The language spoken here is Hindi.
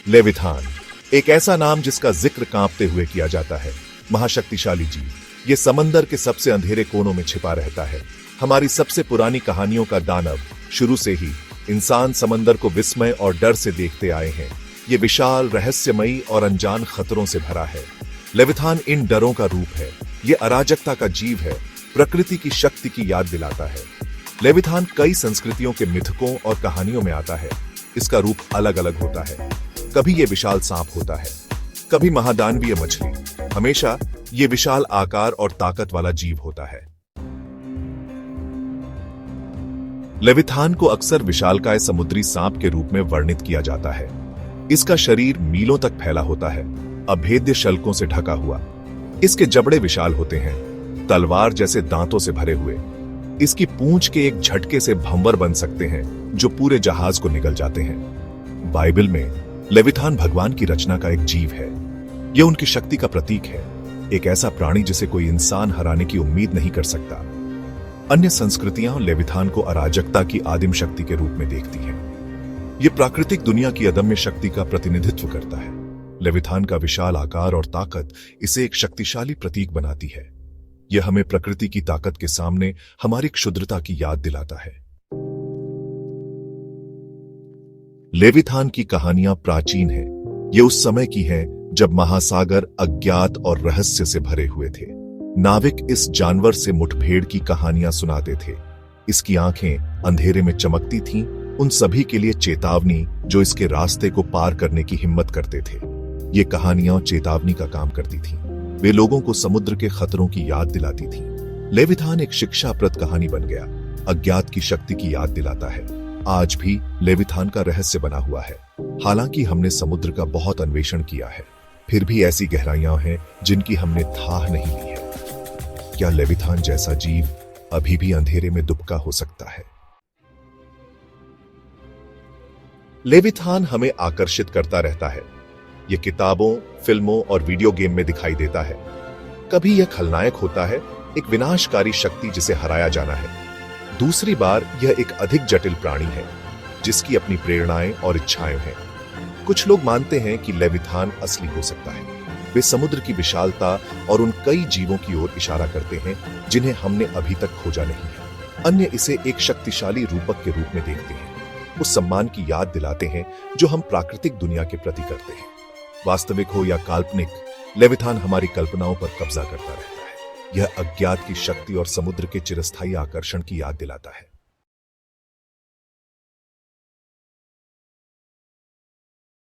लेविथान एक ऐसा नाम जिसका जिक्र कांपते हुए किया जाता है। महाशक्तिशाली जीव, ये समंदर के सबसे अंधेरे कोनों में छिपा रहता है। हमारी सबसे पुरानी कहानियों का दानव। शुरू से ही इंसान समंदर को विस्मय और डर से देखते आए हैं। ये विशाल, रहस्यमयी और अनजान खतरों से भरा है। लेविथान इन डरों का रूप है। ये अराजकता का जीव है, प्रकृति की शक्ति की याद दिलाता है। लेविथान कई संस्कृतियों के मिथकों और कहानियों में आता है। इसका रूप अलग अलग होता है। कभी ये विशाल सांप होता है, कभी महादानवीय मछली। हमेशा ये विशाल आकार और ताकत वाला जीव होता है। लेविथान को अक्सर विशालकाय समुद्री सांप के रूप में वर्णित किया जाता है। इसका शरीर मीलों तक फैला होता है, अभेद्य शल्कों से ढका हुआ। इसके जबड़े विशाल होते हैं, तलवार जैसे दांतों से भरे हुए। इसकी पूंछ के एक झटके से भंवर बन सकते हैं जो पूरे जहाज को निगल जाते हैं। बाइबल में लेविथान भगवान की रचना का एक जीव है। यह उनकी शक्ति का प्रतीक है, एक ऐसा प्राणी जिसे कोई इंसान हराने की उम्मीद नहीं कर सकता। अन्य संस्कृतियां लेविथान को अराजकता की आदिम शक्ति के रूप में देखती हैं। यह प्राकृतिक दुनिया की अदम्य शक्ति का प्रतिनिधित्व करता है। लेविथान का विशाल आकार और ताकत इसे एक शक्तिशाली प्रतीक बनाती है। यह हमें प्रकृति की ताकत के सामने हमारी क्षुद्रता की याद दिलाता है। लेविथान की कहानियां प्राचीन हैं। ये उस समय की हैं जब महासागर अज्ञात और रहस्य से भरे हुए थे। नाविक इस जानवर से मुठभेड़ की कहानियां सुनाते थे। इसकी आंखें अंधेरे में चमकती थीं, उन सभी के लिए चेतावनी जो इसके रास्ते को पार करने की हिम्मत करते थे। ये कहानियां चेतावनी का काम करती थीं। वे लोगों को समुद्र के खतरों की याद दिलाती थीं। लेविथान एक शिक्षाप्रद कहानी बन गया, अज्ञात की शक्ति की याद दिलाता है। आज भी लेविथान का रहस्य बना हुआ है। हालांकि हमने समुद्र का बहुत अन्वेषण किया है, फिर भी ऐसी गहराइयां हैं जिनकी हमने थाह नहीं ली है। क्या लेविथान जैसा जीव अभी भी अंधेरे में दुबका हो सकता है? लेविथान हमें आकर्षित करता रहता है। यह किताबों, फिल्मों और वीडियो गेम में दिखाई देता है। कभी यह खलनायक होता है, एक विनाशकारी शक्ति जिसे हराया जाना है। दूसरी बार यह एक अधिक जटिल प्राणी है जिसकी अपनी प्रेरणाएं और इच्छाएं हैं। कुछ लोग मानते हैं कि लेविथान असली हो सकता है। वे समुद्र की विशालता और उन कई जीवों की ओर इशारा करते हैं जिन्हें हमने अभी तक खोजा नहीं है। अन्य इसे एक शक्तिशाली रूपक के रूप में देखते हैं, उस सम्मान की याद दिलाते हैं जो हम प्राकृतिक दुनिया के प्रति करते हैं। वास्तविक हो या काल्पनिक, लेविथान हमारी कल्पनाओं पर कब्जा करता रहता है। यह अज्ञात की शक्ति और समुद्र के चिरस्थायी आकर्षण की याद दिलाता है।